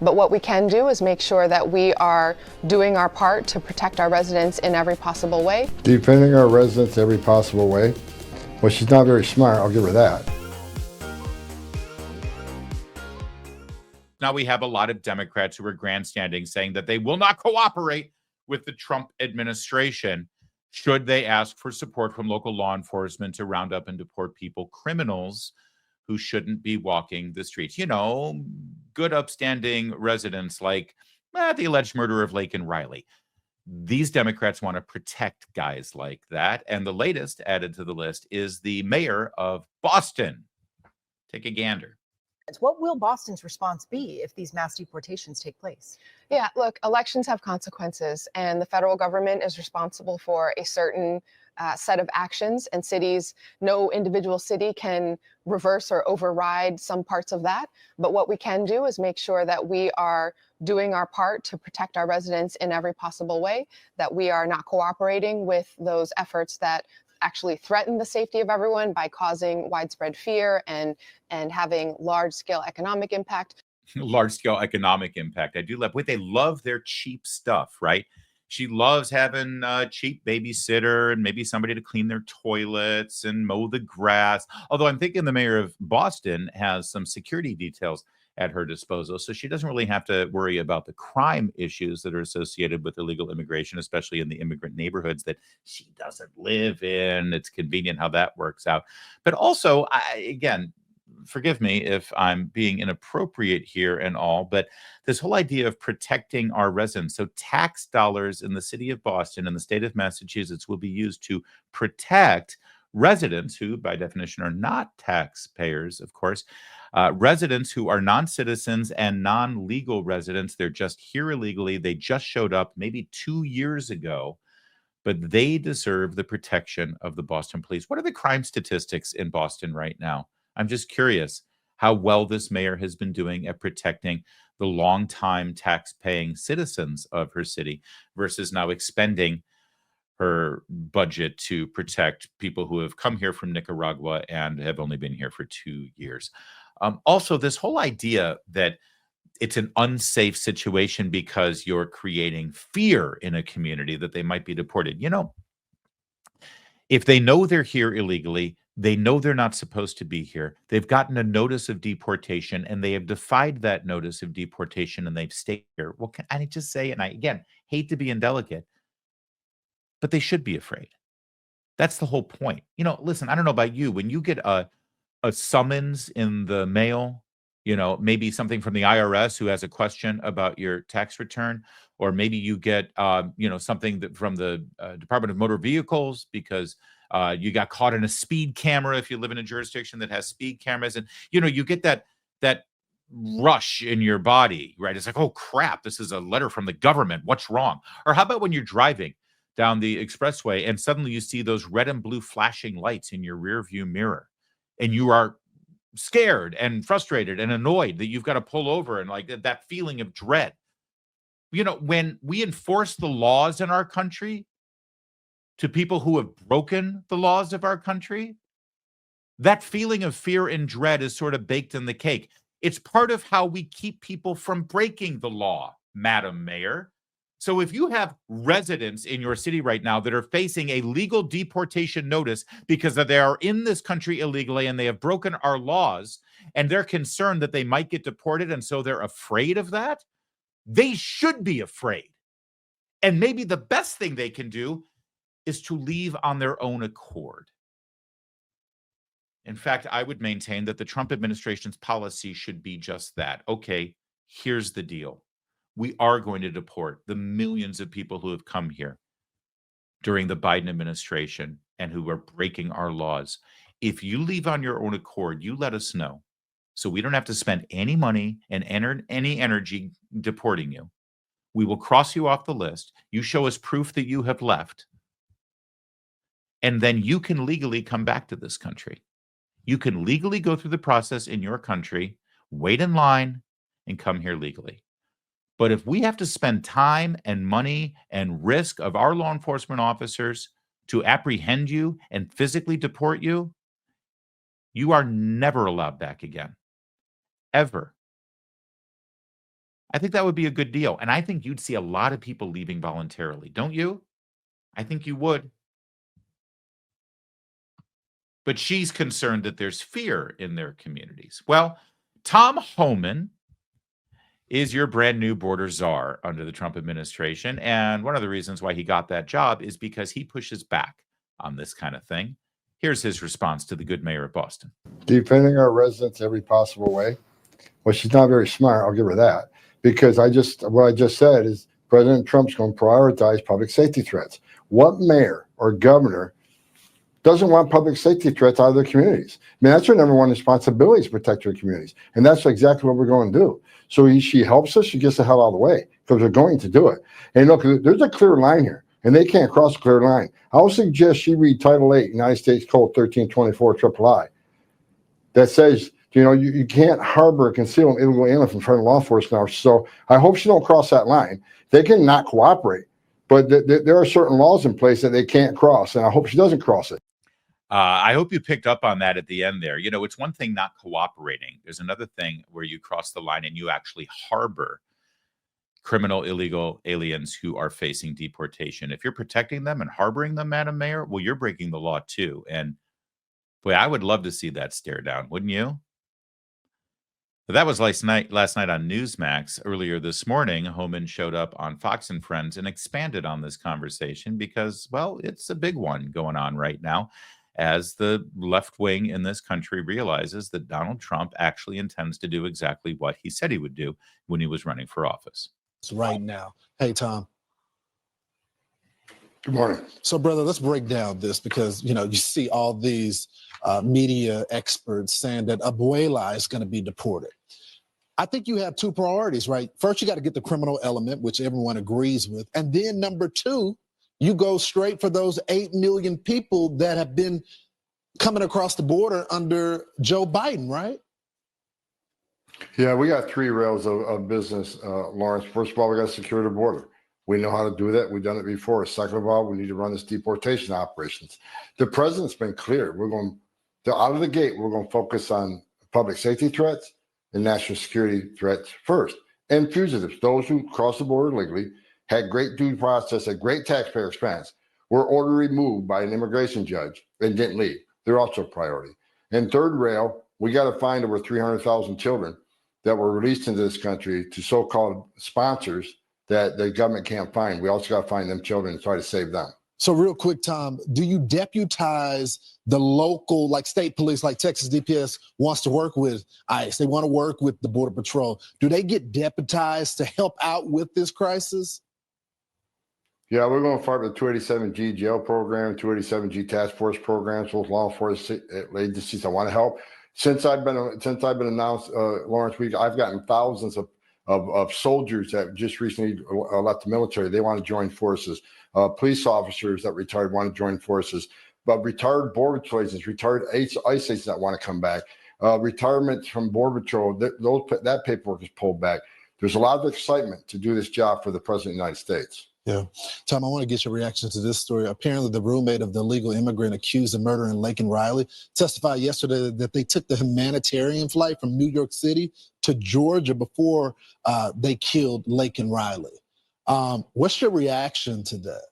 But what we can do is make sure that we are doing our part to protect our residents in every possible way. Defending our residents every possible way. Well, she's not very smart, I'll give her that. Now we have a lot of Democrats who are grandstanding, saying that they will not cooperate with the Trump administration should they ask for support from local law enforcement to round up and deport people, criminals who shouldn't be walking the streets. You know, good upstanding residents like the alleged murderer of Laken Riley. These Democrats want to protect guys like that. And the latest added to the list is the mayor of Boston. Take a gander. What will Boston's response be if these mass deportations take place? Yeah, look, elections have consequences, and the federal government is responsible for a certain set of actions, and cities, no individual city can reverse or override some parts of that. But what we can do is make sure that we are doing our part to protect our residents in every possible way, that we are not cooperating with those efforts that actually threaten the safety of everyone by causing widespread fear and having large-scale economic impact. Large-scale economic impact. I do love what they love, their cheap stuff, right? She loves having a cheap babysitter and maybe somebody to clean their toilets and mow the grass. Although I'm thinking the mayor of Boston has some security details at her disposal, so she doesn't really have to worry about the crime issues that are associated with illegal immigration, especially in the immigrant neighborhoods that she doesn't live in. It's convenient how that works out. But also, again, forgive me if I'm being inappropriate here and all, but this whole idea of protecting our residents. So tax dollars in the city of Boston and the state of Massachusetts will be used to protect residents who, by definition, are not taxpayers, of course, residents who are non-citizens and non-legal residents. They're just here illegally. They just showed up maybe 2 years ago, but they deserve the protection of the Boston police. What are the crime statistics in Boston right now? I'm just curious how well this mayor has been doing at protecting the longtime tax-paying citizens of her city versus now expending her budget to protect people who have come here from Nicaragua and have only been here for 2 years. Also, this whole idea that it's an unsafe situation because you're creating fear in a community that they might be deported. You know, if they know they're here illegally, they know they're not supposed to be here. They've gotten a notice of deportation and they have defied that notice of deportation and they've stayed here. Well, can I just say, and I, again, hate to be indelicate, but they should be afraid. That's the whole point. You know, listen, I don't know about you. When you get a summons in the mail, you know, maybe something from the IRS who has a question about your tax return, or maybe you get, you know, something that from the Department of Motor Vehicles because you got caught in a speed camera if you live in a jurisdiction that has speed cameras, and you know, you get that rush in your body, right? It's like, oh crap, this is a letter from the government. What's wrong? Or how about when you're driving down the expressway and suddenly you see those red and blue flashing lights in your rear view mirror, and you are scared and frustrated and annoyed that you've got to pull over, and like that feeling of dread. You know, when we enforce the laws in our country to people who have broken the laws of our country, that feeling of fear and dread is sort of baked in the cake. It's part of how we keep people from breaking the law, Madam Mayor. So if you have residents in your city right now that are facing a legal deportation notice because they are in this country illegally and they have broken our laws, and they're concerned that they might get deported, and so they're afraid of that, they should be afraid. And maybe the best thing they can do is to leave on their own accord. In fact, I would maintain that the Trump administration's policy should be just that. Okay, here's the deal. We are going to deport the millions of people who have come here during the Biden administration and who are breaking our laws. If you leave on your own accord, you let us know so we don't have to spend any money and any energy deporting you. We will cross you off the list. You show us proof that you have left, and then you can legally come back to this country. You can legally go through the process in your country, wait in line, and come here legally. But if we have to spend time and money and risk of our law enforcement officers to apprehend you and physically deport you, you are never allowed back again. Ever. I think that would be a good deal. And I think you'd see a lot of people leaving voluntarily, don't you? I think you would. But she's concerned that there's fear in their communities. Well, Tom Homan is your brand new border czar under the Trump administration. And one of the reasons why he got that job is because he pushes back on this kind of thing. Here's his response to the good mayor of Boston. Defending our residents every possible way. Well, she's not very smart. I'll give her that. Because what I just said is President Trump's going to prioritize public safety threats. What mayor or governor doesn't want public safety threats out of their communities? I mean, that's her number one responsibility, is protect their communities. And that's exactly what we're going to do. So she helps us, she gets the hell out of the way, because we're going to do it. And look, there's a clear line here, and they can't cross a clear line. I would suggest she read Title 8, United States Code 1324 III, that says, you can't harbor or conceal an illegal alien from front of law enforcement officers. So I hope she don't cross that line. They can not cooperate, but there are certain laws in place that they can't cross, and I hope she doesn't cross it. I hope you picked up on that at the end there. It's one thing not cooperating. There's another thing where you cross the line and you actually harbor criminal illegal aliens who are facing deportation. If you're protecting them and harboring them, Madam Mayor, well, you're breaking the law too. And boy, I would love to see that stare down, wouldn't you? But that was last night on Newsmax. Earlier this morning, Homan showed up on Fox and Friends and expanded on this conversation because, well, it's a big one going on right now, as the left wing in this country realizes that Donald Trump actually intends to do exactly what he said he would do when he was running for office. Right now. Hey, Tom. Good morning. So, brother, let's break down this because, you see all these media experts saying that Abuela is going to be deported. I think you have two priorities, right? First, you got to get the criminal element, which everyone agrees with. And then number two, you go straight for those 8 million people that have been coming across the border under Joe Biden, right? Yeah, we got three rails of business, Lawrence. First of all, we got to secure the border. We know how to do that. We've done it before. Second of all, we need to run this deportation operations. The president's been clear. Out of the gate, we're going to focus on public safety threats and national security threats first. And fugitives, those who cross the border legally, had great due process, had great taxpayer expense, were ordered removed by an immigration judge and didn't leave. They're also a priority. And third rail, we got to find over 300,000 children that were released into this country to so-called sponsors that the government can't find. We also got to find them children and try to save them. So real quick, Tom, do you deputize the local, like state police, like Texas DPS wants to work with ICE? They want to work with the Border Patrol. Do they get deputized to help out with this crisis? Yeah, we're going to fight with the 287G jail program, 287G task force programs, both law enforcement agencies that want to help. Since I've been announced, Lawrence, I've gotten thousands of soldiers that just recently left the military. They want to join forces. Police officers that retired want to join forces. But retired Border Patrol agents, retired ICE agents that want to come back. Retirement from Border Patrol, that paperwork is pulled back. There's a lot of excitement to do this job for the President of the United States. Yeah. Tom, I want to get your reaction to this story. Apparently, the roommate of the illegal immigrant accused of murdering Laken Riley testified yesterday that they took the humanitarian flight from New York City to Georgia before they killed Laken Riley. What's your reaction to that?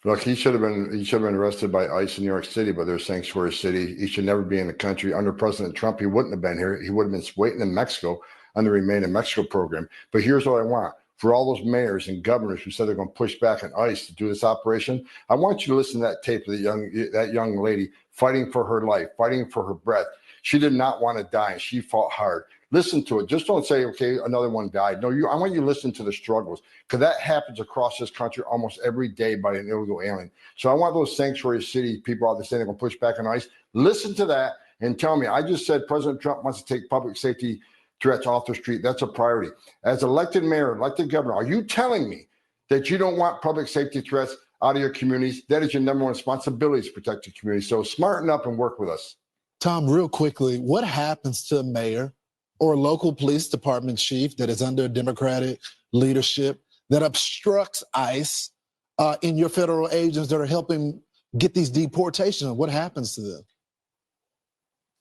Look, he should have been arrested by ICE in New York City, but they're sanctuary city. He should never be in the country. Under President Trump, he wouldn't have been here. He would have been waiting in Mexico on the Remain in Mexico program. But here's what I want. For all those mayors and governors who said they're going to push back on ICE to do this operation, I want you to listen to that tape of that young lady fighting for her life, fighting for her breath. She did not want to die, and she fought hard. Listen to it. Just don't say, okay, another one died. No, I want you to listen to the struggles, because that happens across this country almost every day by an illegal alien. So I want those sanctuary city people out there saying they're going to push back on ICE. Listen to that and tell me. I just said President Trump wants to take public safety threats off the street. That's a priority. As elected mayor, elected governor, are you telling me that you don't want public safety threats out of your communities? That is your number one responsibility, to protect your community. So smarten up and work with us. Tom, real quickly, what happens to a mayor or a local police department chief that is under Democratic leadership that obstructs ICE in your federal agents that are helping get these deportations? What happens to them?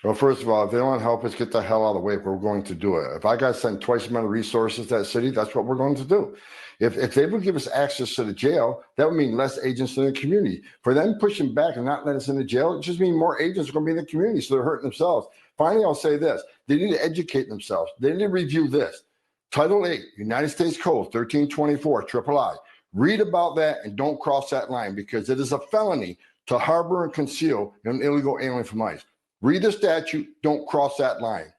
Well, first of all, if they don't want to help us, get the hell out of the way if we're going to do it. If I got to send twice the amount of resources to that city, that's what we're going to do. If they would give us access to the jail, that would mean less agents in the community. For them pushing back and not letting us in the jail, it just means more agents are going to be in the community, so they're hurting themselves. Finally, I'll say this. They need to educate themselves. They need to review this. Title 8, United States Code 1324, III. Read about that and don't cross that line, because it is a felony to harbor and conceal an illegal alien from ICE. Read the statute. Don't cross that line.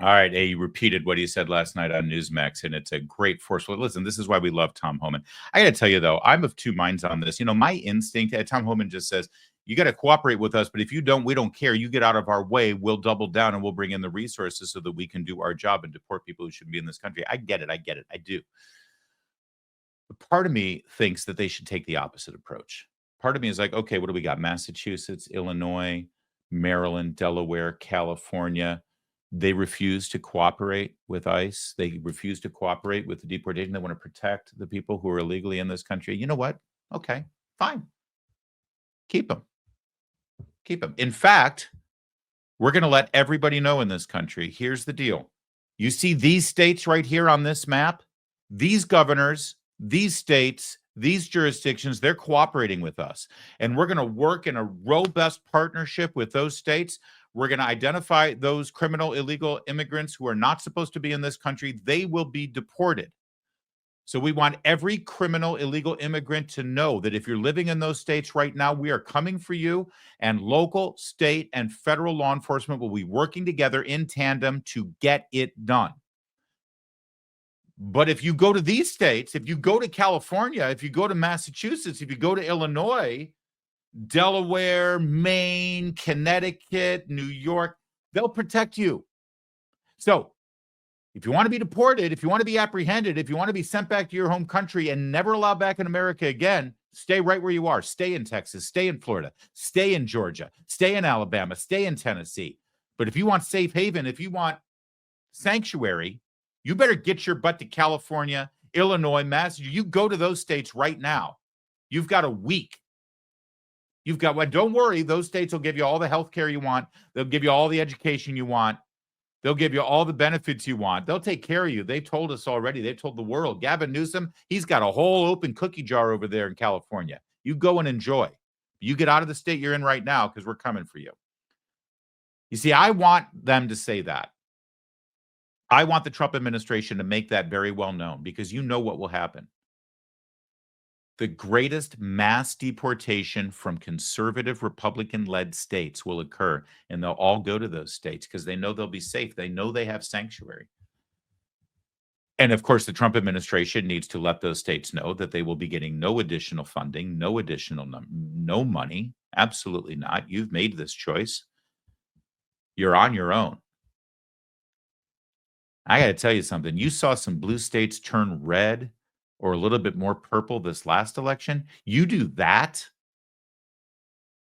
All right. He repeated what he said last night on Newsmax, and it's a great forceful. Listen, this is why we love Tom Homan. I got to tell you, though, I'm of two minds on this. You know, my instinct, Tom Homan just says, you got to cooperate with us, but if you don't, we don't care. You get out of our way, we'll double down and we'll bring in the resources so that we can do our job and deport people who shouldn't be in this country. I get it. I do. But part of me thinks that they should take the opposite approach. Part of me is like, okay, what do we got? Massachusetts, Illinois, Maryland, Delaware, California. They refuse to cooperate with ICE. They refuse to cooperate with the deportation. They want to protect the people who are illegally in this country. You know what? Okay, fine. Keep them. Keep them. In fact, we're going to let everybody know in this country. Here's the deal. You see these states right here on this map? These governors, these states, these jurisdictions, they're cooperating with us. And we're going to work in a robust partnership with those states. We're going to identify those criminal illegal immigrants who are not supposed to be in this country. They will be deported. So we want every criminal illegal immigrant to know that if you're living in those states right now, we are coming for you, and local, state, and federal law enforcement will be working together in tandem to get it done. But if you go to these states, if you go to California, if you go to Massachusetts, if you go to Illinois, Delaware, Maine, Connecticut, New York, they'll protect you. So if you want to be deported, if you want to be apprehended, if you want to be sent back to your home country and never allowed back in America again, stay right where you are. Stay in Texas, stay in Florida, stay in Georgia, stay in Alabama, stay in Tennessee. But if you want safe haven, if you want sanctuary, you better get your butt to California, Illinois, Massachusetts. You go to those states right now. You've got a week. You've got, well, don't worry, those states will give you all the health care you want. They'll give you all the education you want. They'll give you all the benefits you want. They'll take care of you. They told us already. They told the world. Gavin Newsom, he's got a whole open cookie jar over there in California. You go and enjoy. You get out of the state you're in right now, because we're coming for you. You see, I want them to say that. I want the Trump administration to make that very well known, because you know what will happen. The greatest mass deportation from conservative Republican-led states will occur, and they'll all go to those states because they know they'll be safe. They know they have sanctuary. And of course, the Trump administration needs to let those states know that they will be getting no additional funding, no additional no money. Absolutely not. You've made this choice. You're on your own. I got to tell you something. You saw some blue states turn red or a little bit more purple this last election. You do that,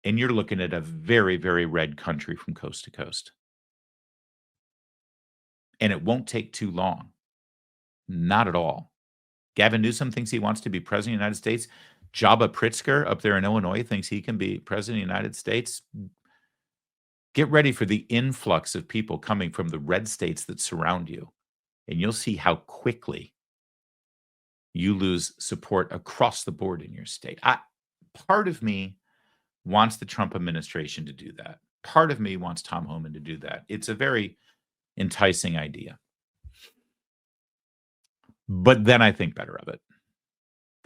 and you're looking at a very, very red country from coast to coast. And it won't take too long. Not at all. Gavin Newsom thinks he wants to be president of the United States. Jabba Pritzker up there in Illinois thinks he can be president of the United States. Get ready for the influx of people coming from the red states that surround you, and you'll see how quickly you lose support across the board in your state. Part of me wants the Trump administration to do that. Part of me wants Tom Homan to do that. It's a very enticing idea. But then I think better of it.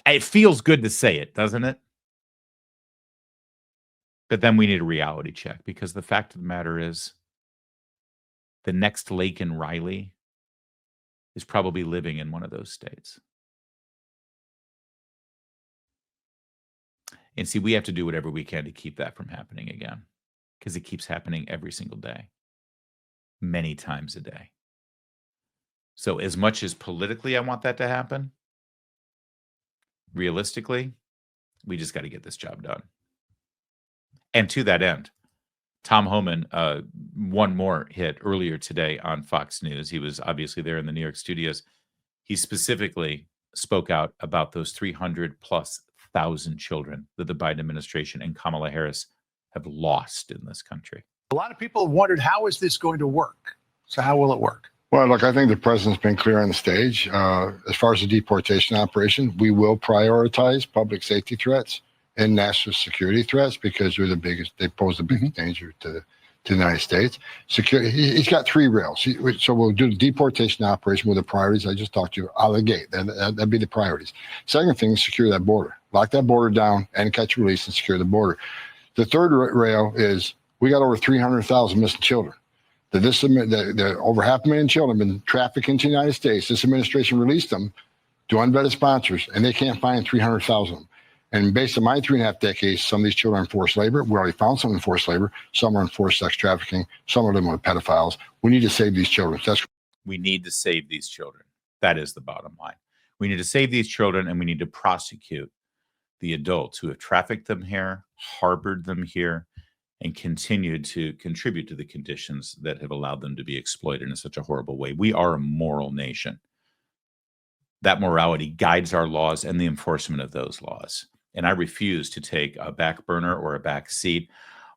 It feels good to say it, doesn't it? But then we need a reality check, because the fact of the matter is the next Laken Riley is probably living in one of those states. And see, we have to do whatever we can to keep that from happening again, because it keeps happening every single day, many times a day. So as much as politically I want that to happen, realistically, we just got to get this job done. And to that end, Tom Homan, one more hit earlier today on Fox News. He was obviously there in the New York studios. He specifically spoke out about those 300,000+ children that the Biden administration and Kamala Harris have lost in this country. A lot of people have wondered, how is this going to work? So how will it work? Well, look, I think the president's been clear on the stage. As far as the deportation operation, we will prioritize public safety threats and national security threats because they pose the biggest danger to the United States. Security, he's got three rails. So we'll do the deportation operation with the priorities I just talked to you out of the gate. That'd be the priorities. Second thing is secure that border. Lock that border down and catch and release and secure the border. The third rail is we got over 300,000 missing children. The over 500,000 children have been trafficked into the United States. This administration released them to unvetted sponsors, and they can't find 300,000 of them. And based on my 3.5 decades, some of these children are in forced labor. We already found some in forced labor. Some are in forced sex trafficking. Some of them are pedophiles. We need to save these children. We need to save these children. That is the bottom line. We need to save these children, and we need to prosecute the adults who have trafficked them here, harbored them here, and continued to contribute to the conditions that have allowed them to be exploited in such a horrible way. We are a moral nation. That morality guides our laws and the enforcement of those laws. And I refuse to take a back burner or a back seat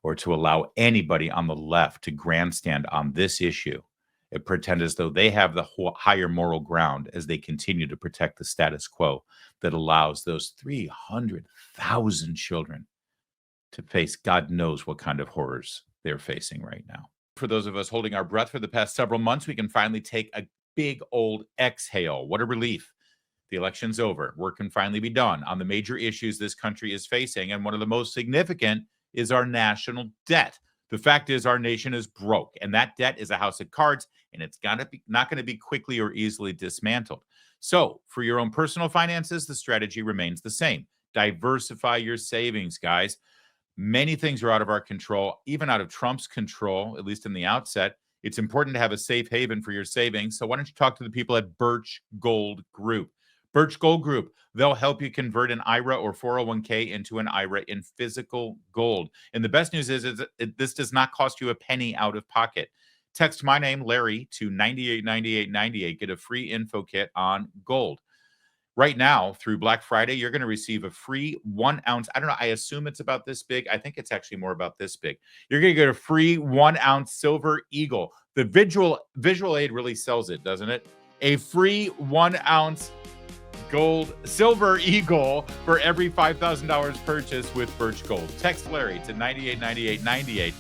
or to allow anybody on the left to grandstand on this issue and pretend as though they have the higher moral ground as they continue to protect the status quo that allows those 300,000 children to face God knows what kind of horrors they're facing right now. For those of us holding our breath for the past several months, we can finally take a big old exhale. What a relief. The election's over. Work can finally be done on the major issues this country is facing. And one of the most significant is our national debt. The fact is our nation is broke, and that debt is a house of cards, and it's not going to be quickly or easily dismantled. So for your own personal finances, the strategy remains the same. Diversify your savings, guys. Many things are out of our control, even out of Trump's control, at least in the outset. It's important to have a safe haven for your savings. So why don't you talk to the people at Birch Gold Group? Birch Gold Group, they'll help you convert an IRA or 401k into an IRA in physical gold. And the best news is this does not cost you a penny out of pocket. Text my name, Larry, to 989898. Get a free info kit on gold. Right now, through Black Friday, you're going to receive a free 1 ounce. I don't know. I assume it's about this big. I think it's actually more about this big. You're going to get a free 1 ounce Silver Eagle. The visual aid really sells it, doesn't it? A free 1 ounce gold Silver Eagle for every $5,000 purchase with Birch Gold. Text Larry to 989898.